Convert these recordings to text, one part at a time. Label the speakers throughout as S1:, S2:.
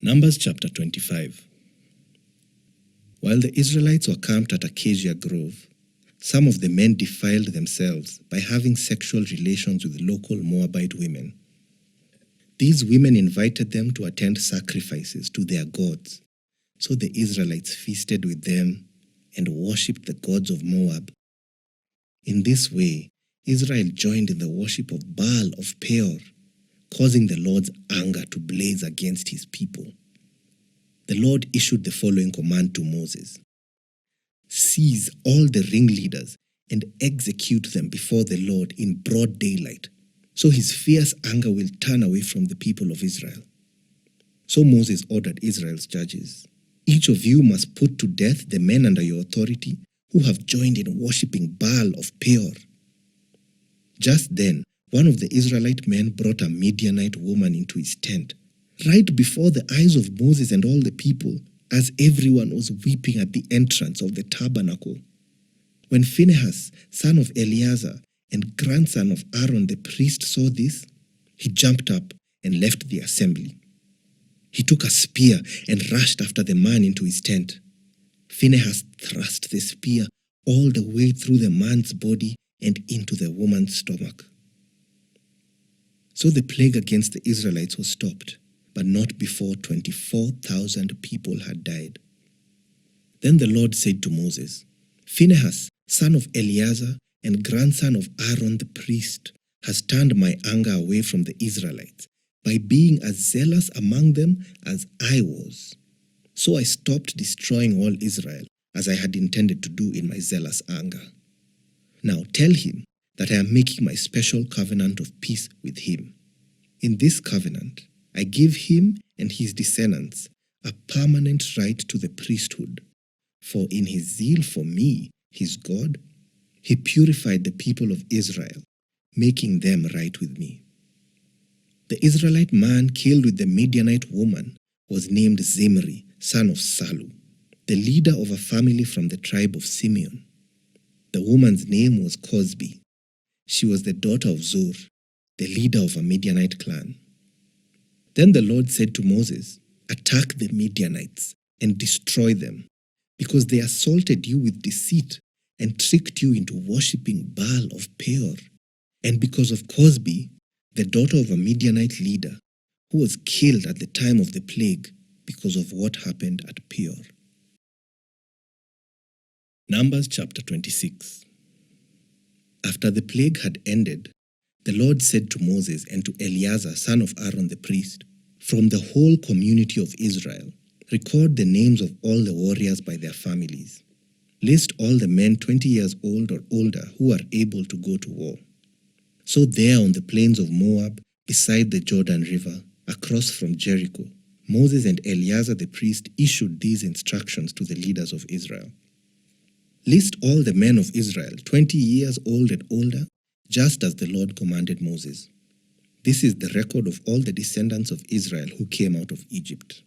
S1: Numbers chapter 25. While the Israelites were camped at Acacia Grove, some of the men defiled themselves by having sexual relations with local Moabite women. These women invited them to attend sacrifices to their gods, so the Israelites feasted with them and worshipped the gods of Moab. In this way, Israel joined in the worship of Baal of Peor, causing the Lord's anger to blaze against his people. The Lord issued the following command to Moses: "Seize all the ringleaders and execute them before the Lord in broad daylight, so his fierce anger will turn away from the people of Israel." So Moses ordered Israel's judges, "Each of you must put to death the men under your authority who have joined in worshipping Baal of Peor." Just then, one of the Israelite men brought a Midianite woman into his tent, right before the eyes of Moses and all the people, as everyone was weeping at the entrance of the tabernacle. When Phinehas, son of Eleazar and grandson of Aaron the priest, saw this, he jumped up and left the assembly. He took a spear and rushed after the man into his tent. Phinehas thrust the spear all the way through the man's body and into the woman's stomach. So the plague against the Israelites was stopped, but not before 24,000 people had died. Then the Lord said to Moses, "Phinehas, son of Eleazar and grandson of Aaron the priest, has turned my anger away from the Israelites by being as zealous among them as I was. So I stopped destroying all Israel, as I had intended to do in my zealous anger. Now tell him that I am making my special covenant of peace with him. In this covenant, I give him and his descendants a permanent right to the priesthood, for in his zeal for me, his God, he purified the people of Israel, making them right with me." The Israelite man killed with the Midianite woman was named Zimri, son of Salu, the leader of a family from the tribe of Simeon. The woman's name was Cosbi. She was the daughter of Zur, the leader of a Midianite clan. Then the Lord said to Moses, "Attack the Midianites and destroy them, because they assaulted you with deceit and tricked you into worshipping Baal of Peor, and because of Cosbi, the daughter of a Midianite leader, who was killed at the time of the plague because of what happened at Peor." Numbers chapter 26. After the plague had ended, the Lord said to Moses and to Eleazar, son of Aaron the priest, "From the whole community of Israel, record the names of all the warriors by their families. List all the men 20 years old or older who are able to go to war." So there on the plains of Moab, beside the Jordan River, across from Jericho, Moses and Eleazar the priest issued these instructions to the leaders of Israel. "List all the men of Israel 20 years old and older, just as the Lord commanded Moses. This is the record of all the descendants of Israel who came out of Egypt."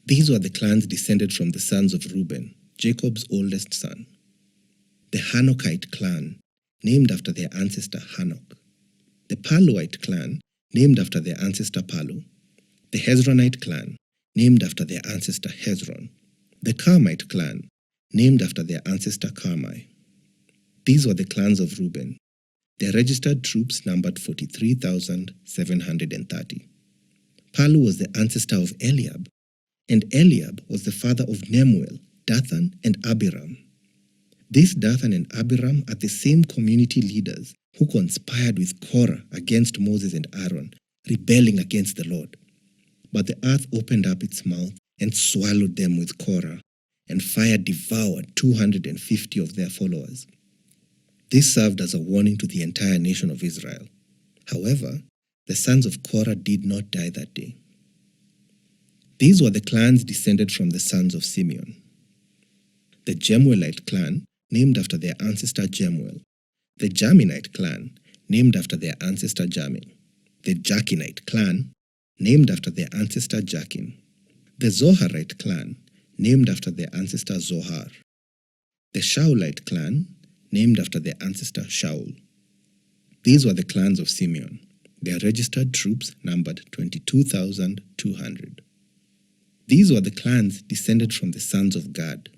S1: These were the clans descended from the sons of Reuben, Jacob's oldest son. The Hanokite clan, named after their ancestor Hanok. The Paluite clan, named after their ancestor Palu. The Hezronite clan, named after their ancestor Hezron. The Carmite clan, named after their ancestor Carmi. These were the clans of Reuben. Their registered troops numbered 43,730. Palu was the ancestor of Eliab, and Eliab was the father of Nemuel, Dathan, and Abiram. This Dathan and Abiram are the same community leaders who conspired with Korah against Moses and Aaron, rebelling against the Lord. But the earth opened up its mouth and swallowed them with Korah, and fire devoured 250 of their followers. This served as a warning to the entire nation of Israel. However, the sons of Korah did not die that day. These were the clans descended from the sons of Simeon. The Jemuelite clan, named after their ancestor Jemuel. The Jaminite clan, named after their ancestor Jamin. The Jachinite clan, named after their ancestor Jachin. The Zoharite clan, named after their ancestor Zohar. The Shaulite clan, named after their ancestor Shaul. These were the clans of Simeon. Their registered troops numbered 22,200. These were the clans descended from the sons of Gad.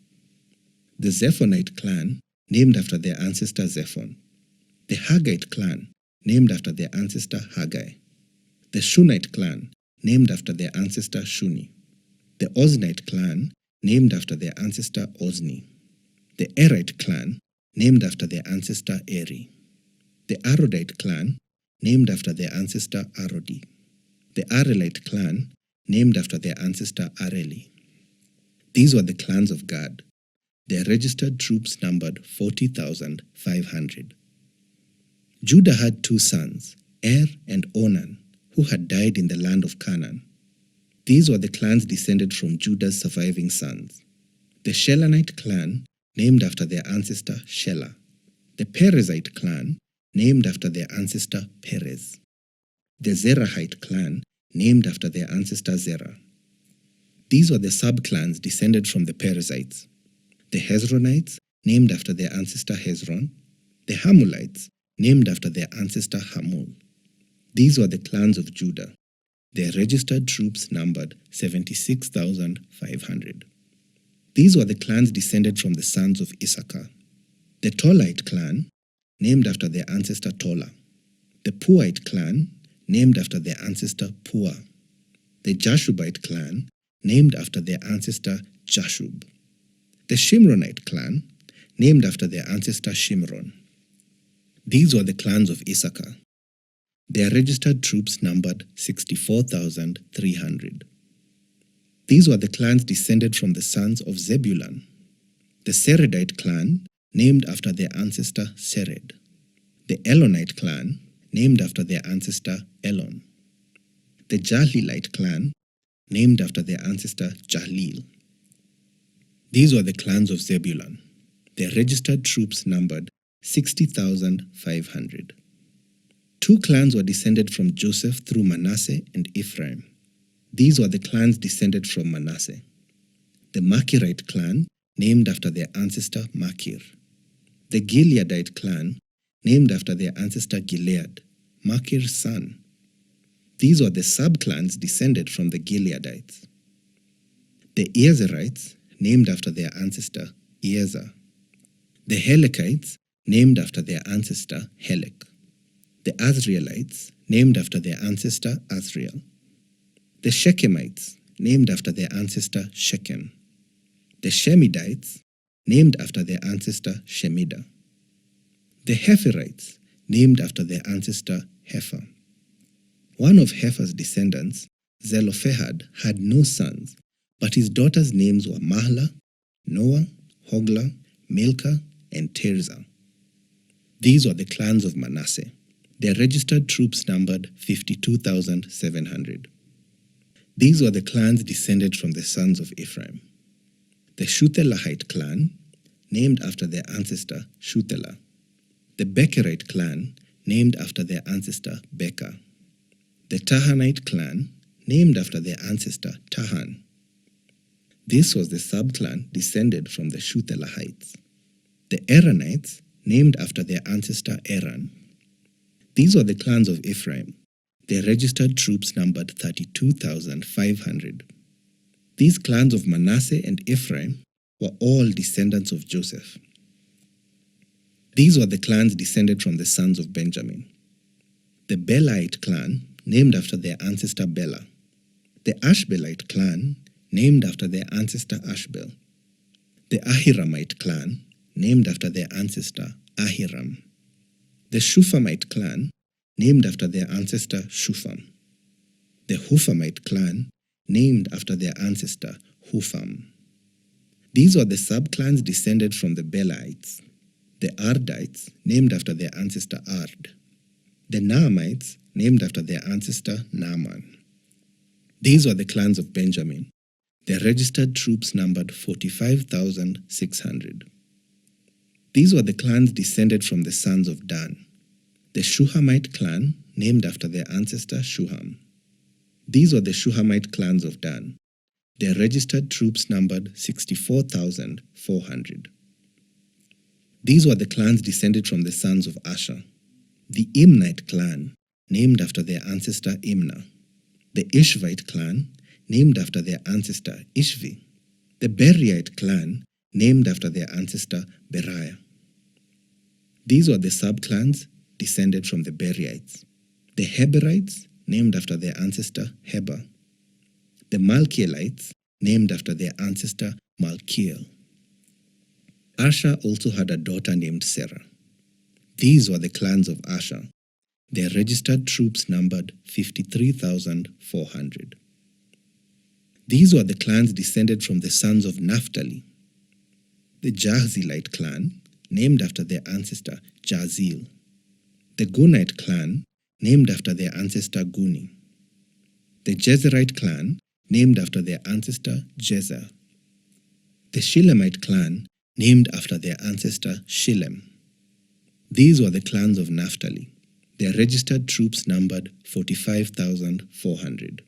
S1: The Zephonite clan, named after their ancestor Zephon. The Haggite clan, named after their ancestor Haggai. The Shunite clan, named after their ancestor Shuni. The Oznite clan, named after their ancestor Ozni. The Erite clan, named after their ancestor Eri. The Arodite clan, named after their ancestor Arodi. The Arelite clan, named after their ancestor Areli. These were the clans of Gad. Their registered troops numbered 40,500. Judah had two sons, Er and Onan, who had died in the land of Canaan. These were the clans descended from Judah's surviving sons. The Shelanite clan, named after their ancestor Shelah. The Perezite clan, named after their ancestor Perez. The Zerahite clan, named after their ancestor Zerah. These were the sub-clans descended from the Perizzites. The Hezronites, named after their ancestor Hezron. The Hamulites, named after their ancestor Hamul. These were the clans of Judah. Their registered troops numbered 76,500. These were the clans descended from the sons of Issachar. The Tolite clan, named after their ancestor Tola. The Puite clan, named after their ancestor Pua. The Jashubite clan, named after their ancestor Jashub. The Shimronite clan, named after their ancestor Shimron. These were the clans of Issachar. Their registered troops numbered 64,300. These were the clans descended from the sons of Zebulun. The Seredite clan, named after their ancestor Sered. The Elonite clan, named after their ancestor Elon. The Jahlilite clan, named after their ancestor Jahlil. These were the clans of Zebulun. Their registered troops numbered 60,500. Two clans were descended from Joseph through Manasseh and Ephraim. These were the clans descended from Manasseh. The Machirite clan, named after their ancestor Machir. The Gileadite clan, named after their ancestor Gilead, Machir's son. These were the sub-clans descended from the Gileadites. The Eazerites, named after their ancestor Ezer. The Helekites, named after their ancestor Helek. The Azraelites, named after their ancestor Azrael. The Shechemites, named after their ancestor Shechem. The Shemidites, named after their ancestor Shemida. The Hepherites, named after their ancestor Hepher. One of Hepher's descendants, Zelophehad, had no sons, but his daughters' names were Mahlah, Noah, Hoglah, Milcah, and Tirzah. These were the clans of Manasseh. Their registered troops numbered 52,700. These were the clans descended from the sons of Ephraim. The Shuthelahite clan, named after their ancestor Shuthelah. The Becherite clan, named after their ancestor Becher. The Tahanite clan, named after their ancestor Tahan. This was the sub-clan descended from the Shuthelahites. The Eranites, named after their ancestor Eran. These were the clans of Ephraim. Their registered troops numbered 32,500. These clans of Manasseh and Ephraim were all descendants of Joseph. These were the clans descended from the sons of Benjamin. The Belite clan, named after their ancestor Bela. The Ashbelite clan, named after their ancestor Ashbel. The Ahiramite clan, named after their ancestor Ahiram. The Shuphamite clan, named after their ancestor Shupham. The Huphamite clan, named after their ancestor Hupham. These were the sub-clans descended from the Belaites. The Ardites, named after their ancestor Ard. The Naamites, named after their ancestor Naaman. These were the clans of Benjamin. Their registered troops numbered 45,600. These were the clans descended from the sons of Dan. The Shuhamite clan, named after their ancestor Shuham. These were the Shuhamite clans of Dan. Their registered troops numbered 64,400. These were the clans descended from the sons of Asher. The Imnite clan, named after their ancestor Imnah. The Ishvite clan, named after their ancestor Ishvi. The Beriite clan, named after their ancestor Beriah. These were the subclans descended from the Beriites. The Heberites, named after their ancestor Heber. The Malkielites, named after their ancestor Malkiel. Asher also had a daughter named Sarah. These were the clans of Asher. Their registered troops numbered 53,400. These were the clans descended from the sons of Naphtali. The Jahzilite clan, named after their ancestor Jahzeel. The Gunite clan, named after their ancestor Guni. The Jezerite clan, named after their ancestor Jezer. The Shilemite clan, named after their ancestor Shilem. These were the clans of Naphtali. Their registered troops numbered 45,400.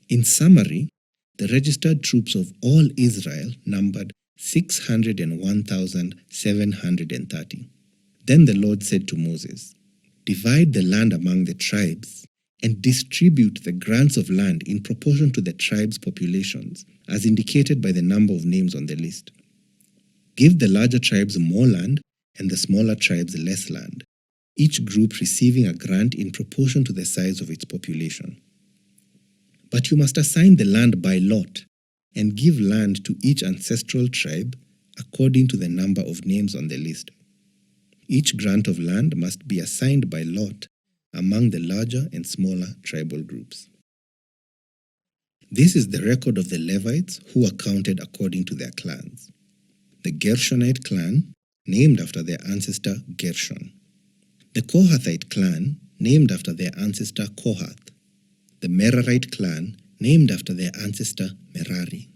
S1: In summary, the registered troops of all Israel numbered 601,730. Then the Lord said to Moses, "Divide the land among the tribes and distribute the grants of land in proportion to the tribes' populations, as indicated by the number of names on the list. Give the larger tribes more land and the smaller tribes less land, each group receiving a grant in proportion to the size of its population. But you must assign the land by lot and give land to each ancestral tribe according to the number of names on the list. Each grant of land must be assigned by lot among the larger and smaller tribal groups." This is the record of the Levites who were counted according to their clans. The Gershonite clan, named after their ancestor Gershon. The Kohathite clan, named after their ancestor Kohath. The Merarite clan, named after their ancestor Merari.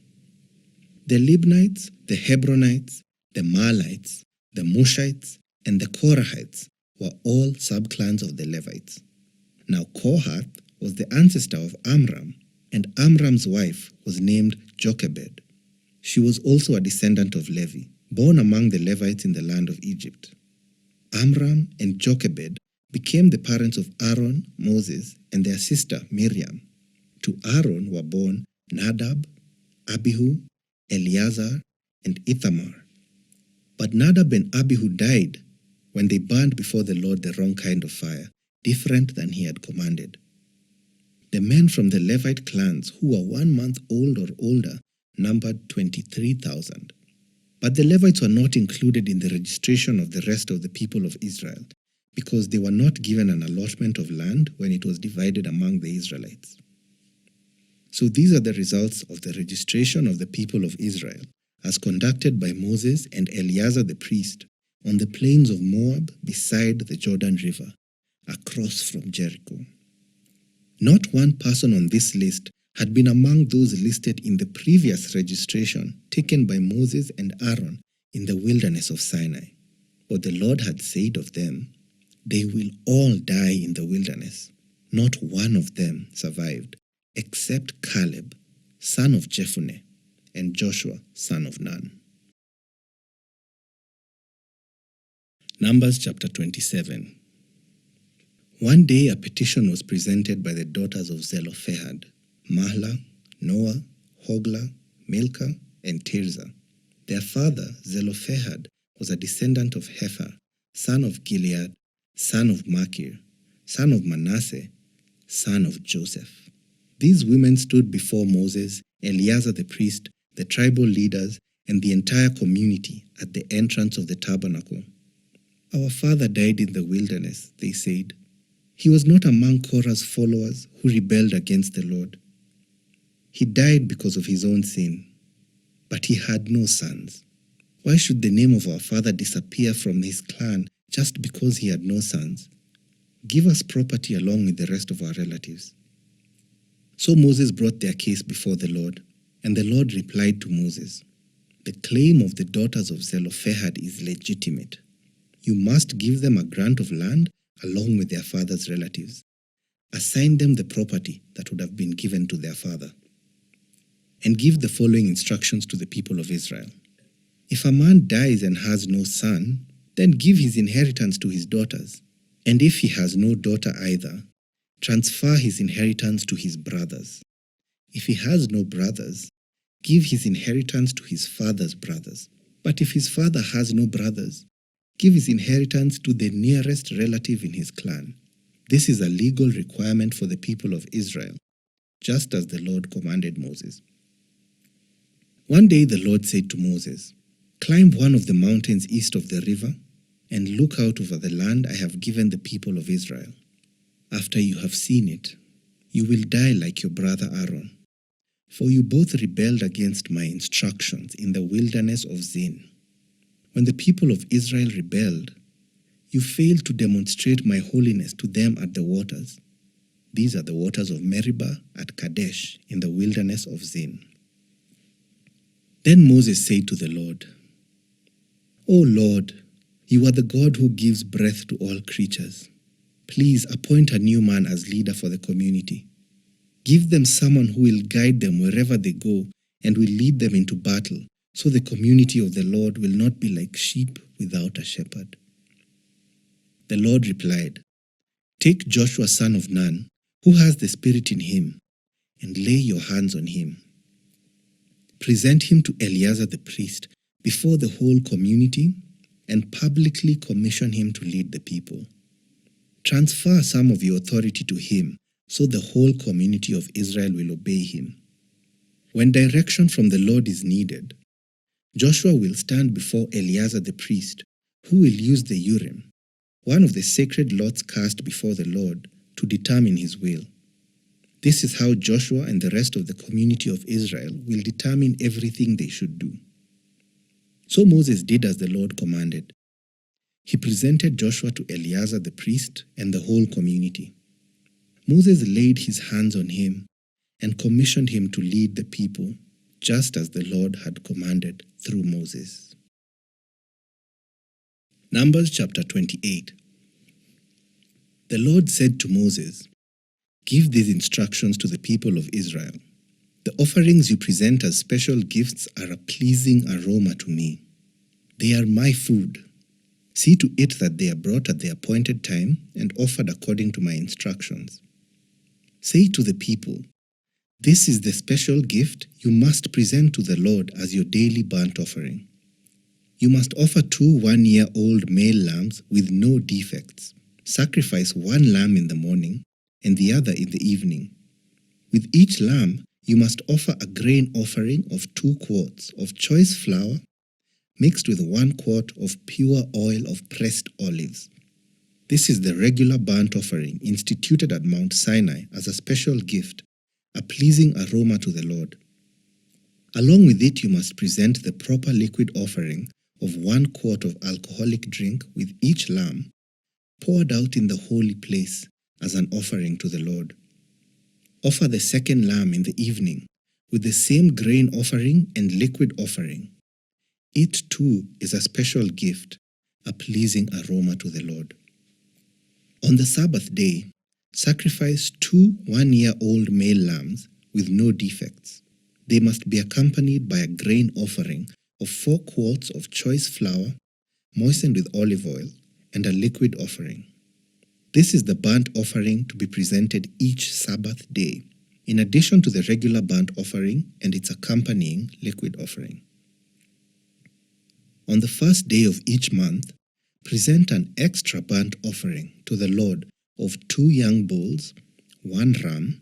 S1: The Libnites, the Hebronites, the Mahlites, the Mushites, and the Korahites were all subclans of the Levites. Now Kohath was the ancestor of Amram, and Amram's wife was named Jochebed. She was also a descendant of Levi, born among the Levites in the land of Egypt. Amram and Jochebed became the parents of Aaron, Moses, and their sister Miriam. To Aaron were born Nadab, Abihu, Eleazar, and Ithamar. But Nadab and Abihu died when they burned before the Lord the wrong kind of fire, different than he had commanded. The men from the Levite clans who were 1 month old or older numbered 23,000. But the Levites were not included in the registration of the rest of the people of Israel, because they were not given an allotment of land when it was divided among the Israelites. So these are the results of the registration of the people of Israel, as conducted by Moses and Eleazar the priest, on the plains of Moab beside the Jordan River, across from Jericho. Not one person on this list had been among those listed in the previous registration taken by Moses and Aaron in the wilderness of Sinai. For the Lord had said of them, "They will all die in the wilderness. Not one of them survived, except Caleb, son of Jephunneh, and Joshua, son of Nun." Numbers chapter 27. One day a petition was presented by the daughters of Zelophehad, Mahlah, Noah, Hoglah, Milcah, and Tirzah. Their father, Zelophehad, was a descendant of Hepher, son of Gilead, son of Machir, son of Manasseh, son of Joseph. These women stood before Moses, Eleazar the priest, the tribal leaders, and the entire community at the entrance of the tabernacle. "Our father died in the wilderness," they said. "He was not among Korah's followers who rebelled against the Lord. He died because of his own sin, but he had no sons. Why should the name of our father disappear from his clan just because he had no sons? Give us property along with the rest of our relatives." So Moses brought their case before the Lord, and the Lord replied to Moses, "The claim of the daughters of Zelophehad is legitimate. You must give them a grant of land along with their father's relatives. Assign them the property that would have been given to their father. And give the following instructions to the people of Israel. If a man dies and has no son, then give his inheritance to his daughters, And if he has no daughter either, transfer his inheritance to his brothers. If he has no brothers, give his inheritance to his father's brothers. But if his father has no brothers, give his inheritance to the nearest relative in his clan. This is a legal requirement for the people of Israel, just as the Lord commanded Moses. One day the Lord said to Moses, "Climb one of the mountains east of the river and look out over the land I have given the people of Israel. After you have seen it, you will die like your brother Aaron, for you both rebelled against my instructions in the wilderness of Zin. When the people of Israel rebelled, you failed to demonstrate my holiness to them at the waters. These are the waters of Meribah at Kadesh in the wilderness of Zin." Then Moses said to the Lord, "O Lord, you are the God who gives breath to all creatures. Please appoint a new man as leader for the community. Give them someone who will guide them wherever they go and will lead them into battle, so the community of the Lord will not be like sheep without a shepherd." The Lord replied, "Take Joshua son of Nun, who has the Spirit in him, and lay your hands on him. Present him to Eleazar the priest before the whole community and publicly commission him to lead the people. Transfer some of your authority to him so the whole community of Israel will obey him. When direction from the Lord is needed, Joshua will stand before Eleazar the priest, who will use the Urim, one of the sacred lots cast before the Lord, to determine his will. This is how Joshua and the rest of the community of Israel will determine everything they should do." So Moses did as the Lord commanded. He presented Joshua to Eleazar the priest and the whole community. Moses laid his hands on him and commissioned him to lead the people, just as the Lord had commanded through Moses. Numbers chapter 28. The Lord said to Moses, "Give these instructions to the people of Israel. The offerings you present as special gifts are a pleasing aroma to me. They are my food. See to it that they are brought at the appointed time and offered according to my instructions. Say to the people, 'This is the special gift you must present to the Lord as your daily burnt offering. You must offer 2 one-year-old male lambs with no defects. Sacrifice 1 lamb in the morning and the other in the evening. With each lamb, you must offer a grain offering of 2 quarts of choice flour mixed with 1 quart of pure oil of pressed olives. This is the regular burnt offering instituted at Mount Sinai as a special gift, a pleasing aroma to the Lord. Along with it, you must present the proper liquid offering of 1 quart of alcoholic drink with each lamb, poured out in the holy place as an offering to the Lord. Offer the second lamb in the evening with the same grain offering and liquid offering. It too is a special gift, a pleasing aroma to the Lord. On the Sabbath day, sacrifice 2 one-year-old male lambs with no defects. They must be accompanied by a grain offering of 4 quarts of choice flour, moistened with olive oil, and a liquid offering. This is the burnt offering to be presented each Sabbath day, in addition to the regular burnt offering and its accompanying liquid offering. On the first day of each month, present an extra burnt offering to the Lord of 2 young bulls, 1 ram,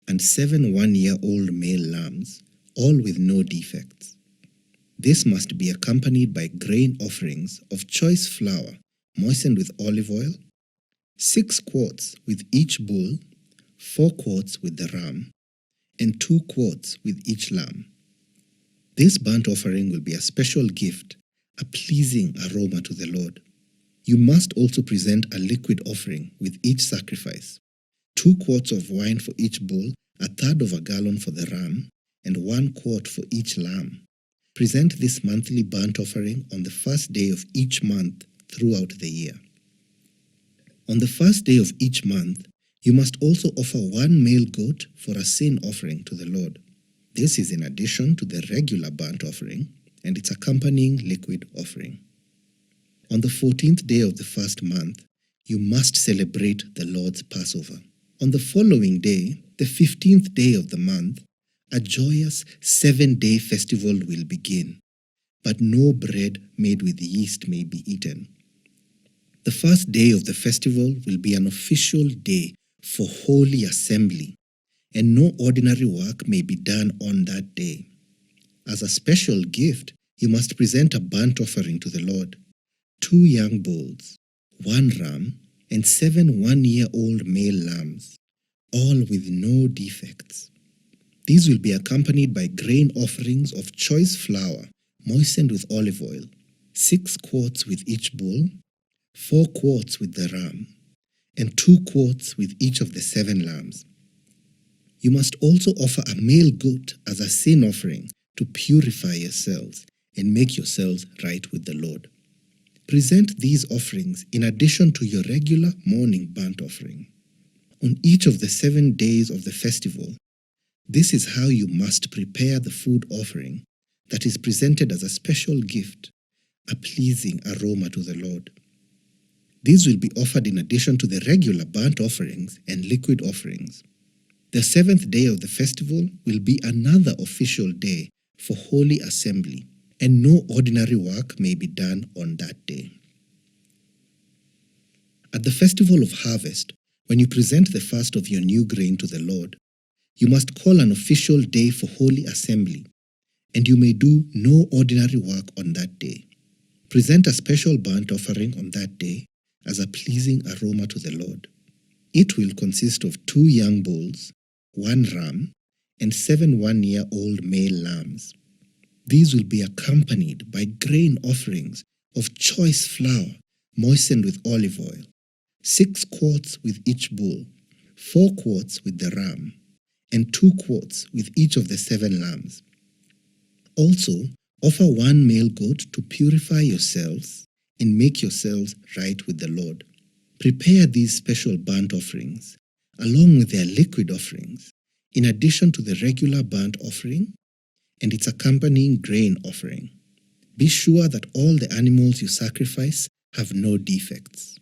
S1: and 7 one-year-old male lambs, all with no defects. This must be accompanied by grain offerings of choice flour moistened with olive oil, 6 quarts with each bull, 4 quarts with the ram, and 2 quarts with each lamb. This burnt offering will be a special gift, a pleasing aroma to the Lord. You must also present a liquid offering with each sacrifice, 2 quarts of wine for each bull, 1/3 of a gallon for the ram, and 1 quart for each lamb. Present this monthly burnt offering on the first day of each month throughout the year. On the first day of each month, you must also offer 1 male goat for a sin offering to the Lord. This is in addition to the regular burnt offering and its accompanying liquid offering. On the 14th day of the first month, you must celebrate the Lord's Passover. On the following day, the 15th day of the month, a joyous 7-day festival will begin, but no bread made with yeast may be eaten. The first day of the festival will be an official day for holy assembly, and no ordinary work may be done on that day. As a special gift, you must present a burnt offering to the Lord, 2 young bulls, 1 ram, and 7 one-year-old male lambs, all with no defects. These will be accompanied by grain offerings of choice flour moistened with olive oil, 6 quarts with each bull, 4 quarts with the ram, and 2 quarts with each of the 7 lambs. You must also offer a male goat as a sin offering to purify yourselves and make yourselves right with the Lord. Present these offerings in addition to your regular morning burnt offering. On each of the 7 days of the festival, this is how you must prepare the food offering that is presented as a special gift, a pleasing aroma to the Lord. These will be offered in addition to the regular burnt offerings and liquid offerings. The 7th day of the festival will be another official day for holy assembly, and no ordinary work may be done on that day. At the festival of harvest, when you present the first of your new grain to the Lord, you must call an official day for holy assembly, and you may do no ordinary work on that day. Present a special burnt offering on that day as a pleasing aroma to the Lord. It will consist of 2 young bulls, 1 ram, and 7 one-year-old male lambs. These will be accompanied by grain offerings of choice flour moistened with olive oil, 6 quarts with each bull, 4 quarts with the ram, and 2 quarts with each of the 7 lambs. Also, offer 1 male goat to purify yourselves and make yourselves right with the Lord. Prepare these special burnt offerings, along with their liquid offerings, in addition to the regular burnt offering and its accompanying grain offering. Be sure that all the animals you sacrifice have no defects.